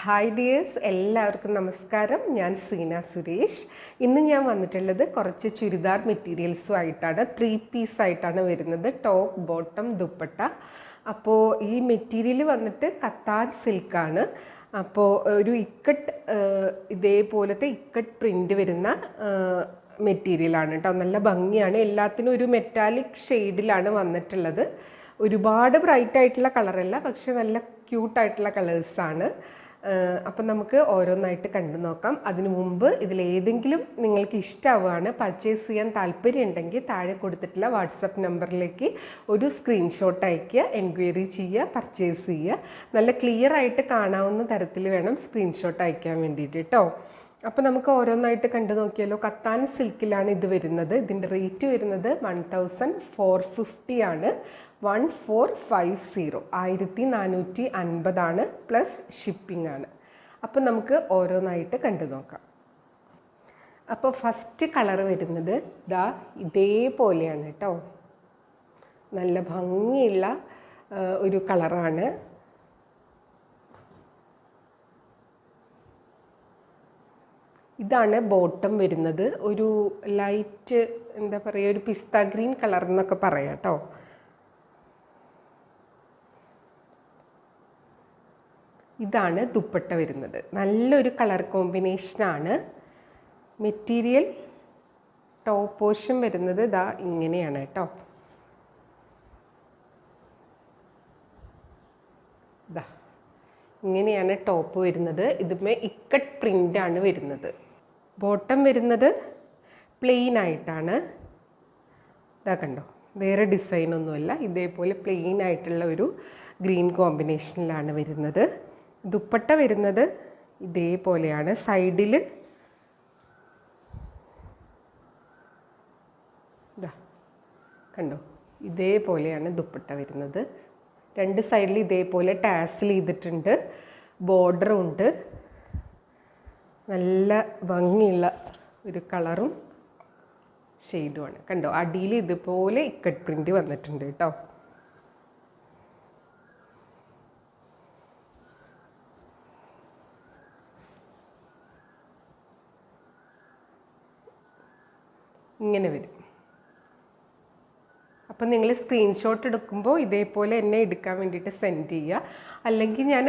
Hi dears, എല്ലാവർക്കും നമസ്കാരം. ഞാൻ സീന സുരേഷ്. ഇന്ന് ഞാൻ വന്നിട്ടുള്ളത് കുറച്ച് ചുരിദാർ മെറ്റീരിയൽസുമായിട്ടാണ്. 3 പീസായിട്ടാണ് വരുന്നത്, ടോപ്പ്, ബോട്ടം, ദുപ്പട്ട. അപ്പോൾ ഈ മെറ്റീരിയൽ വന്നിട്ട് കത്താൻ സിൽക്കാണ്. അപ്പോൾ ഒരു ഇക്കട്ട്, ഇതേപോലത്തെ ഇക്കട്ട് പ്രിൻ്റ് വരുന്ന മെറ്റീരിയലാണ് കേട്ടോ. നല്ല ഭംഗിയാണ്. എല്ലാത്തിനും ഒരു മെറ്റാലിക് ഷെയ്ഡിലാണ് വന്നിട്ടുള്ളത്. ഒരുപാട് ബ്രൈറ്റ് ആയിട്ടുള്ള കളറല്ല, പക്ഷെ നല്ല ക്യൂട്ടായിട്ടുള്ള കളേഴ്സാണ്. അപ്പം നമുക്ക് ഓരോന്നായിട്ട് കണ്ടു നോക്കാം. അതിനു മുമ്പ് ഇതിലേതെങ്കിലും നിങ്ങൾക്ക് ഇഷ്ടമാവുകയാണ്, പർച്ചേസ് ചെയ്യാൻ താല്പര്യമുണ്ടെങ്കിൽ താഴെ കൊടുത്തിട്ടുള്ള വാട്സപ്പ് നമ്പറിലേക്ക് ഒരു സ്ക്രീൻഷോട്ട് അയയ്ക്കുക, എൻക്വയറി ചെയ്യുക, പർച്ചേസ് ചെയ്യുക. നല്ല ക്ലിയർ ആയിട്ട് കാണാവുന്ന തരത്തിൽ വേണം സ്ക്രീൻഷോട്ട് അയക്കാൻ വേണ്ടിയിട്ട് കേട്ടോ. അപ്പോൾ നമുക്ക് ഓരോന്നായിട്ട് കണ്ടു നോക്കിയാലോ. കത്താൻ സിൽക്കിലാണ് ഇത് വരുന്നത്. ഇതിൻ്റെ റേറ്റ് വരുന്നത് 1450 ആണ്. 1450, 1450 പ്ലസ് ഷിപ്പിംഗ് ആണ്. അപ്പോൾ നമുക്ക് ഓരോന്നായിട്ട് കണ്ടു നോക്കാം. അപ്പോൾ ഫസ്റ്റ് കളർ വരുന്നത് ദാ ഇതേപോലെയാണ് കേട്ടോ. നല്ല ഭംഗിയുള്ള ഒരു കളറാണ്. ഇതാണ് ബോട്ടം വരുന്നത്. ഒരു ലൈറ്റ് എന്താ പറയുക, ഒരു പിസ്ത ഗ്രീൻ കളർ എന്നൊക്കെ പറയാം കേട്ടോ. ഇതാണ് ദുപ്പട്ട വരുന്നത്. നല്ലൊരു കളർ കോമ്പിനേഷനാണ്. മെറ്റീരിയൽ ടോപ്പ് പോർഷൻ വരുന്നത് ഇതാ ഇങ്ങനെയാണ് കേട്ടോ. ഇതാ ഇങ്ങനെയാണ് ടോപ്പ് വരുന്നത്. ഇതിന്മേ ഇക്കട്ട് പ്രിൻ്റാണ് വരുന്നത്. ബോട്ടം വരുന്നത് പ്ലെയിൻ ആയിട്ടാണ്. ഇതാ കണ്ടോ, വേറെ ഡിസൈനൊന്നുമല്ല, ഇതേപോലെ പ്ലെയിൻ ആയിട്ടുള്ള ഒരു ഗ്രീൻ കോമ്പിനേഷനിലാണ് വരുന്നത്. ദുപ്പട്ട വരുന്നത് ഇതേപോലെയാണ്. സൈഡിൽ ഇതാ കണ്ടോ, ഇതേപോലെയാണ് ദുപ്പട്ട വരുന്നത്. രണ്ട് സൈഡിൽ ഇതേപോലെ ടാസിൽ ചെയ്തിട്ടുണ്ട്. ബോർഡറും ഉണ്ട്. നല്ല ഭംഗിയുള്ള ഒരു കളറും ഷെയ്ഡുമാണ്. കണ്ടോ, അടിയിൽ ഇതുപോലെ ഇക്കട്ട് പ്രിൻ്റ് വന്നിട്ടുണ്ട് കേട്ടോ. ഇങ്ങനെ വരും. അപ്പം നിങ്ങൾ സ്ക്രീൻഷോട്ട് എടുക്കുമ്പോൾ ഇതേപോലെ എന്നെ എടുക്കാൻ വേണ്ടിയിട്ട് സെൻഡ് ചെയ്യുക. അല്ലെങ്കിൽ ഞാൻ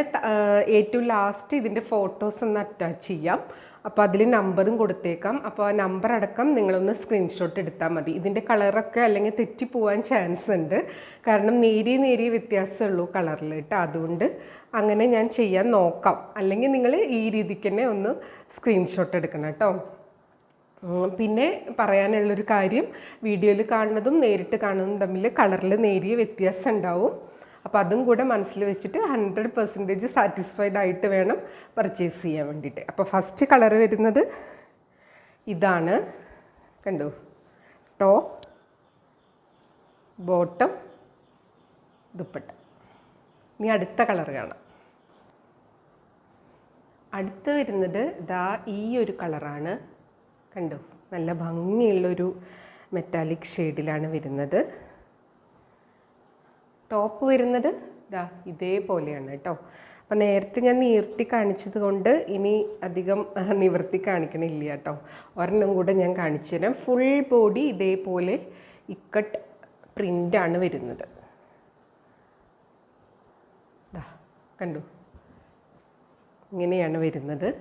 ഏറ്റവും ലാസ്റ്റ് ഇതിൻ്റെ ഫോട്ടോസ് ഒന്ന് അറ്റാച്ച് ചെയ്യാം. അപ്പോൾ അതിൽ നമ്പറും കൊടുത്തേക്കാം. അപ്പോൾ ആ നമ്പർ അടക്കം നിങ്ങളൊന്ന് സ്ക്രീൻഷോട്ട് എടുത്താൽ മതി. ഇതിൻ്റെ കളറൊക്കെ അല്ലെങ്കിൽ തെറ്റിപ്പോവാൻ ചാൻസ് ഉണ്ട്. കാരണം നേരിയ വ്യത്യാസമുള്ളൂ കളറിൽ കേട്ടോ. അതുകൊണ്ട് അങ്ങനെ ഞാൻ ചെയ്യാൻ നോക്കാം. അല്ലെങ്കിൽ നിങ്ങൾ ഈ രീതിക്ക് തന്നെ ഒന്ന് സ്ക്രീൻഷോട്ട് എടുക്കണം കേട്ടോ. പിന്നെ പറയാനുള്ളൊരു കാര്യം, വീഡിയോയിൽ കാണുന്നതും നേരിട്ട് കാണുന്നതും തമ്മിൽ കളറിൽ നേരിയ വ്യത്യാസം ഉണ്ടാവും. അപ്പോൾ അതും കൂടെ മനസ്സിൽ വെച്ചിട്ട് 100% സാറ്റിസ്ഫൈഡ് ആയിട്ട് വേണം പർച്ചേസ് ചെയ്യാൻ വേണ്ടിയിട്ട്. അപ്പോൾ ഫസ്റ്റ് കളർ വരുന്നത് ഇതാണ്. കണ്ടോ, ടോപ്പ്, ബോട്ടം, ദുപ്പട്ട. ഇനി അടുത്ത കളർ കാണാം. അടുത്ത് വരുന്നത് ദാ ഈ ഒരു കളറാണ്. കണ്ടോ, നല്ല ഭംഗിയുള്ളൊരു മെറ്റാലിക് ഷെയ്ഡിലാണ് വരുന്നത്. ടോപ്പ് വരുന്നത് ഇതാ ഇതേപോലെയാണ് കേട്ടോ. അപ്പം നേരത്തെ ഞാൻ നീർത്തി കാണിച്ചത് കൊണ്ട് ഇനി അധികം നിവർത്തി കാണിക്കണില്ല കേട്ടോ. ഒരെണ്ണം കൂടെ ഞാൻ കാണിച്ചു തരാം. ഫുൾ ബോഡി ഇതേപോലെ ഇക്കട്ട് പ്രിൻ്റാണ് വരുന്നത്. ഇതാ കണ്ടു, ഇങ്ങനെയാണ് വരുന്നത്.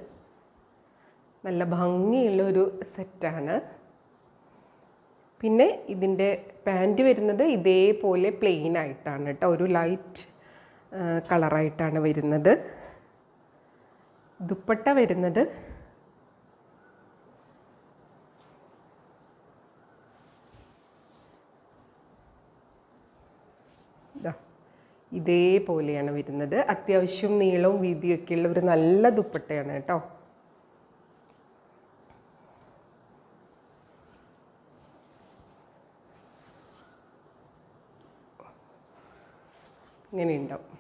നല്ല ഭംഗിയുള്ളൊരു സെറ്റാണ്. പിന്നെ ഇതിൻ്റെ പാൻറ്റ് വരുന്നത് ഇതേപോലെ പ്ലെയിൻ ആയിട്ടാണ് കേട്ടോ. ഒരു ലൈറ്റ് കളറായിട്ടാണ് വരുന്നത്. ദുപ്പട്ട വരുന്നത് ഇതേപോലെയാണ് വരുന്നത്. അത്യാവശ്യം നീളവും വീതിയൊക്കെയുള്ള ഒരു നല്ല ദുപ്പട്ടയാണ് കേട്ടോ. ഇങ്ങനെ ഉണ്ടാവും.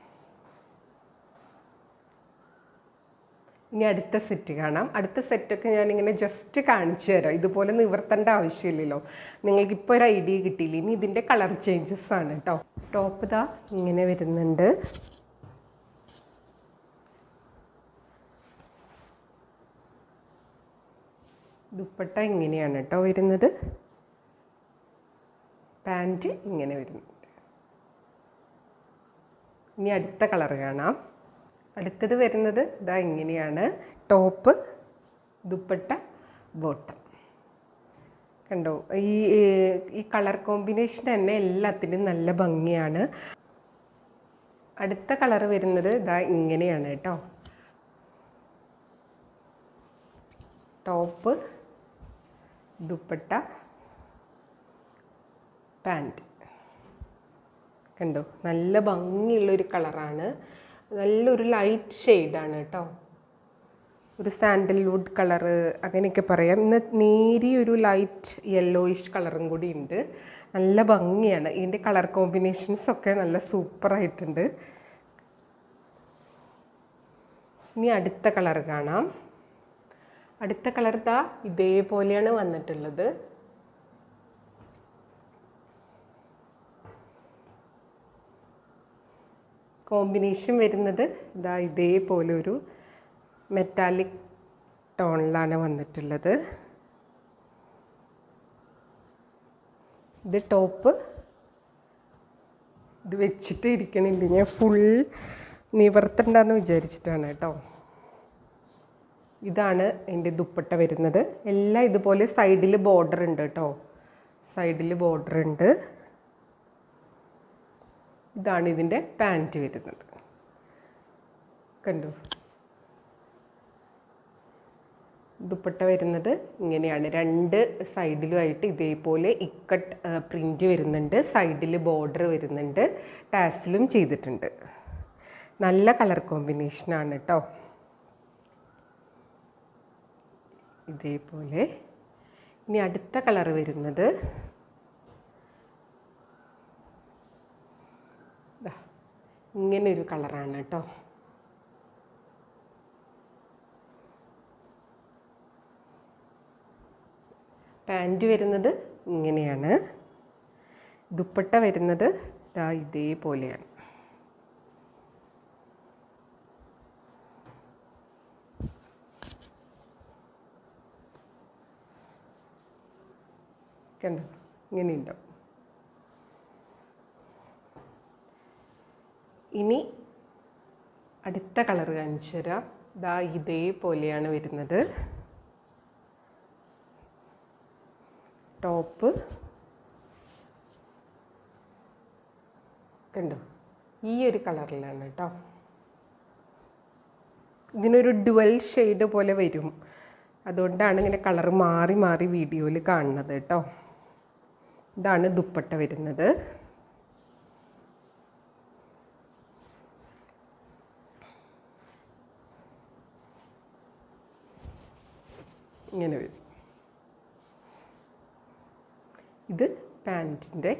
ഇനി അടുത്ത സെറ്റ് കാണാം. അടുത്ത സെറ്റൊക്കെ ഞാനിങ്ങനെ ജസ്റ്റ് കാണിച്ചു തരാം. ഇതുപോലെ നിവർത്തേണ്ട ആവശ്യമില്ലല്ലോ. നിങ്ങൾക്കിപ്പോൾ ഒരു ഐഡിയ കിട്ടിയില്ല. ഇനി ഇതിൻ്റെ കളർ ചേഞ്ചസ് ആണ് കേട്ടോ. ടോപ്പ് ഇതാ ഇങ്ങനെ വരുന്നുണ്ട്. ദുപ്പട്ട ഇങ്ങനെയാണ് കേട്ടോ വരുന്നത്. പാൻറ്റ് ഇങ്ങനെ വരുന്നുണ്ട്. ഇനി അടുത്ത കളർ കാണാം. അടുത്തത് വരുന്നത് ഇതാ ഇങ്ങനെയാണ്. Top, dupatta, bottom. കണ്ടോ, ഈ കളർ കോമ്പിനേഷൻ തന്നെ എല്ലാത്തിനും നല്ല ഭംഗിയാണ്. അടുത്ത കളർ വരുന്നത് ഇതാ ഇങ്ങനെയാണ് കേട്ടോ. Top, dupatta, pant. കണ്ടോ, നല്ല ഭംഗിയുള്ളൊരു കളറാണ്. നല്ലൊരു ലൈറ്റ് ഷെയ്ഡാണ് കേട്ടോ. ഒരു സാൻഡൽവുഡ് കളറ് അങ്ങനെയൊക്കെ പറയാം. ഇന്ന് നേരിയൊരു ലൈറ്റ് യെല്ലോയിഷ് കളറും കൂടി ഉണ്ട്. നല്ല ഭംഗിയാണ്. ഇതിൻ്റെ കളർ കോമ്പിനേഷൻസൊക്കെ നല്ല സൂപ്പറായിട്ടുണ്ട്. ഇനി അടുത്ത കളർ കാണാം. അടുത്ത കളർ ദാ ഇതേപോലെയാണ് വന്നിട്ടുള്ളത്. കോമ്പിനേഷൻ വരുന്നത് ഇതാ ഇതേപോലെ ഒരു മെറ്റാലിക് ടോണിലാണ് വന്നിട്ടുള്ളത്. ഇത് ടോപ്പ്. ഇത് വെച്ചിട്ട് ഇരിക്കണില്ല, ഞാൻ ഫുൾ നിവർത്തണ്ടെന്ന് വിചാരിച്ചിട്ടാണ് കേട്ടോ. ഇതാണ് എൻ്റെ ദുപ്പട്ട വരുന്നത്. എല്ലാം ഇതുപോലെ സൈഡിൽ ബോർഡർ ഉണ്ട് കേട്ടോ. സൈഡിൽ ബോർഡർ ഉണ്ട്. ഇതാണ് ഇതിൻ്റെ പാൻറ്റ് വരുന്നത്. കണ്ടു, ദുപ്പട്ട വരുന്നത് ഇങ്ങനെയാണ്. രണ്ട് സൈഡിലുമായിട്ട് ഇതേപോലെ ഇക്കട്ട് പ്രിൻ്റ് വരുന്നുണ്ട്. സൈഡിൽ ബോർഡർ വരുന്നുണ്ട്. ടാസിലും ചെയ്തിട്ടുണ്ട്. നല്ല കളർ കോമ്പിനേഷനാണ് കേട്ടോ. ഇതേപോലെ. ഇനി അടുത്ത കളർ വരുന്നത് ഇങ്ങനൊരു കളറാണ് കേട്ടോ. പാൻറ്റ് വരുന്നത് ഇങ്ങനെയാണ്. ദുപ്പട്ട വരുന്നത് ദാ ഇതേപോലെയാണ്. കണ്ടോ, ഇങ്ങനെയുണ്ടാവും. ഇനി അടുത്ത കളർ കാണിച്ചു തരാം. ദാ ഇതേപോലെയാണ് വരുന്നത്. ടോപ്പ്. കണ്ടോ, ഈ ഒരു കളറിലാണ് കേട്ടോ. ഇതിനൊരു ഡുവൽ ഷെയ്ഡ് പോലെ വരും. അതുകൊണ്ടാണ് ഇങ്ങനെ കളർ മാറി മാറി വീഡിയോയിൽ കാണുന്നത് കേട്ടോ. ഇതാണ് ദുപ്പട്ട വരുന്നത്. ഇങ്ങനെ വരും. ഇത് പാൻറ്റിൻ്റെ.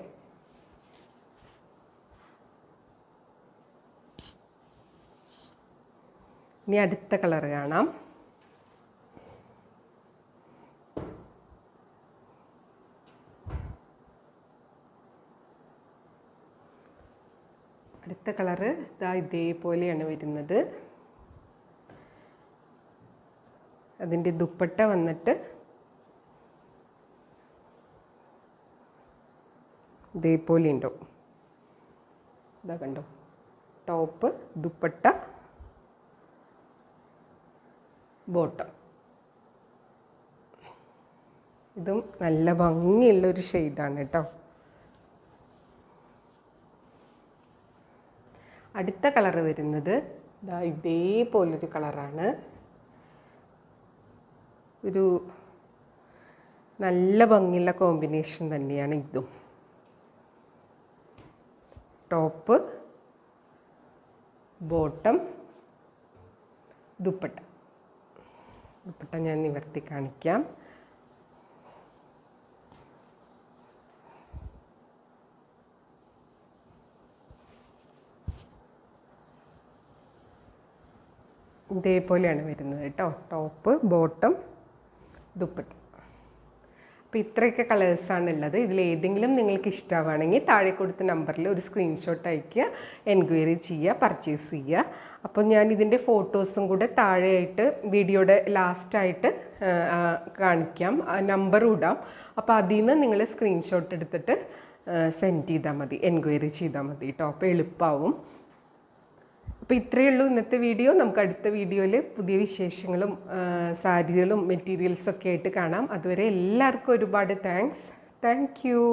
ഇനി അടുത്ത കളർ കാണാം. അടുത്ത കളറ് ഇതാ ഇതേപോലെയാണ് വരുന്നത്. അതിൻ്റെ ദുപ്പട്ട വന്നിട്ട് ഇതേപോലെ ഉണ്ടാവും. ഇതാ കണ്ടോ, ടോപ്പ്, ദുപ്പട്ട, ബോട്ടം. ഇതും നല്ല ഭംഗിയുള്ളൊരു ഷെയ്ഡാണ് കേട്ടോ. അടുത്ത കളറ് വരുന്നത് ഇതാ ഇതേപോലൊരു കളറാണ്. ഒരു നല്ല ഭംഗിയുള്ള കോമ്പിനേഷൻ തന്നെയാണ് ഇതും. Top, bottom, dupatta. ദുപ്പട്ട ഞാൻ നിവർത്തി കാണിക്കാം. ഇതേപോലെയാണ് വരുന്നത് കേട്ടോ. Top, bottom, dupatta. അപ്പോൾ ഇത്രയൊക്കെ കളേഴ്സാണുള്ളത്. ഇതിലേതെങ്കിലും നിങ്ങൾക്ക് ഇഷ്ടമാണെങ്കിൽ താഴെ കൊടുത്ത നമ്പറിൽ ഒരു സ്ക്രീൻഷോട്ട് അയയ്ക്കുക, എൻക്വയറി ചെയ്യുക, പർച്ചേസ് ചെയ്യുക. അപ്പോൾ ഞാൻ ഇതിൻ്റെ ഫോട്ടോസും കൂടെ താഴെയായിട്ട് വീഡിയോയുടെ ലാസ്റ്റായിട്ട് കാണിക്കാം, നമ്പറും ഇടാം. അപ്പോൾ അതിൽ നിന്ന് നിങ്ങൾ സ്ക്രീൻഷോട്ട് എടുത്തിട്ട് സെൻഡ് ചെയ്താൽ മതി, എൻക്വയറി ചെയ്താൽ മതി കേട്ടോ. അപ്പോൾ എളുപ്പമാവും. അപ്പോൾ ഇത്രയേ ഉള്ളൂ ഇന്നത്തെ വീഡിയോ. നമുക്ക് അടുത്ത വീഡിയോയിൽ പുതിയ വിശേഷങ്ങളും സാരികളും മെറ്റീരിയൽസൊക്കെ ആയിട്ട് കാണാം. അതുവരെ എല്ലാവർക്കും ഒരുപാട് താങ്ക് യു.